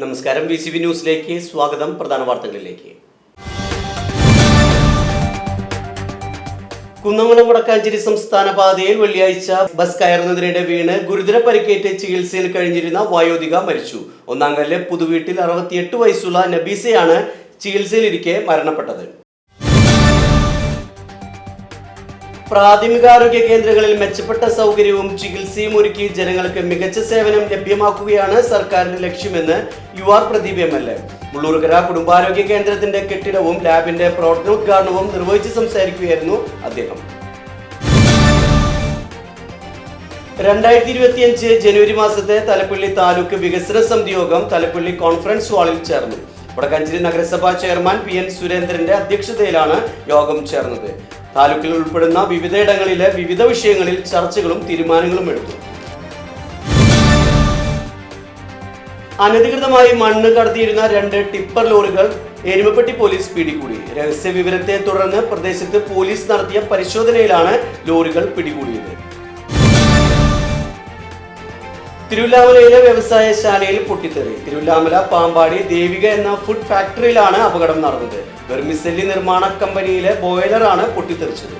നമസ്കാരം, VCV ന്യൂസിലേക്ക് സ്വാഗതം. പ്രധാന വാർത്തകളിലേക്ക്. കുന്നംകുളം വടക്കാഞ്ചേരി സംസ്ഥാന പാതയിൽ വെള്ളിയാഴ്ച ബസ് കയറുന്നതിനിടെ വീണ് ഗുരുതര പരിക്കേറ്റ് ചികിത്സയിൽ കഴിഞ്ഞിരുന്ന വയോധിക മരിച്ചു. ഒന്നാംകല്ല് പുതുവീട്ടിൽ 68 വയസ്സുള്ള നബീസയാണ് ചികിത്സയിലിരിക്കെ മരണപ്പെട്ടത്. പ്രാഥമികാരോഗ്യ കേന്ദ്രങ്ങളിൽ മെച്ചപ്പെട്ട സൗകര്യവും ചികിത്സയും ഒരുക്കി ജനങ്ങൾക്ക് മികച്ച സേവനം ലഭ്യമാക്കുകയാണ് സർക്കാരിന്റെ ലക്ഷ്യമെന്ന് UR പ്രദീപ് MLA. മുള്ളൂർക്കര കുടുംബാരോഗ്യ കേന്ദ്രത്തിന്റെ കെട്ടിടവും ലാബിന്റെ പ്രവർത്തനോദ്ഘാടനവും നിർവഹിച്ച് സംസാരിക്കുകയായിരുന്നു അദ്ദേഹം. 2025 ജനുവരി മാസത്തെ തലപ്പള്ളി താലൂക്ക് വികസന സമിതി യോഗം തലപ്പള്ളി കോൺഫറൻസ് ഹാളിൽ ചേർന്നു. വടക്കാഞ്ചേരി നഗരസഭാ ചെയർമാൻ PN സുരേന്ദ്രന്റെ അധ്യക്ഷതയിലാണ് യോഗം ചേർന്നത്. താലൂക്കിൽ ഉൾപ്പെടുന്ന വിവിധയിടങ്ങളിലെ വിവിധ വിഷയങ്ങളിൽ ചർച്ചകളും തീരുമാനങ്ങളും എടുത്തു. അനധികൃതമായി മണ്ണ് കടത്തിയിരുന്ന 2 ടിപ്പർ ലോറികൾ എരുമപ്പെട്ടി പോലീസ് പിടികൂടി. രഹസ്യ വിവരത്തെ തുടർന്ന് പ്രദേശത്ത് പോലീസ് നടത്തിയ പരിശോധനയിലാണ് ലോറികൾ പിടികൂടിയത്. തിരുവല്ലാമലയിലെ വ്യവസായശാലയിൽ പൊട്ടിത്തെറി. തിരുവല്ലാമല പാമ്പാടി ദേവിക എന്ന ഫുഡ് ഫാക്ടറിയിലാണ് അപകടം നടന്നത്. വെർമിസെല്ലി നിർമ്മാണ കമ്പനിയിലെ ബോയിലറാണ് പൊട്ടിത്തെറിച്ചത്.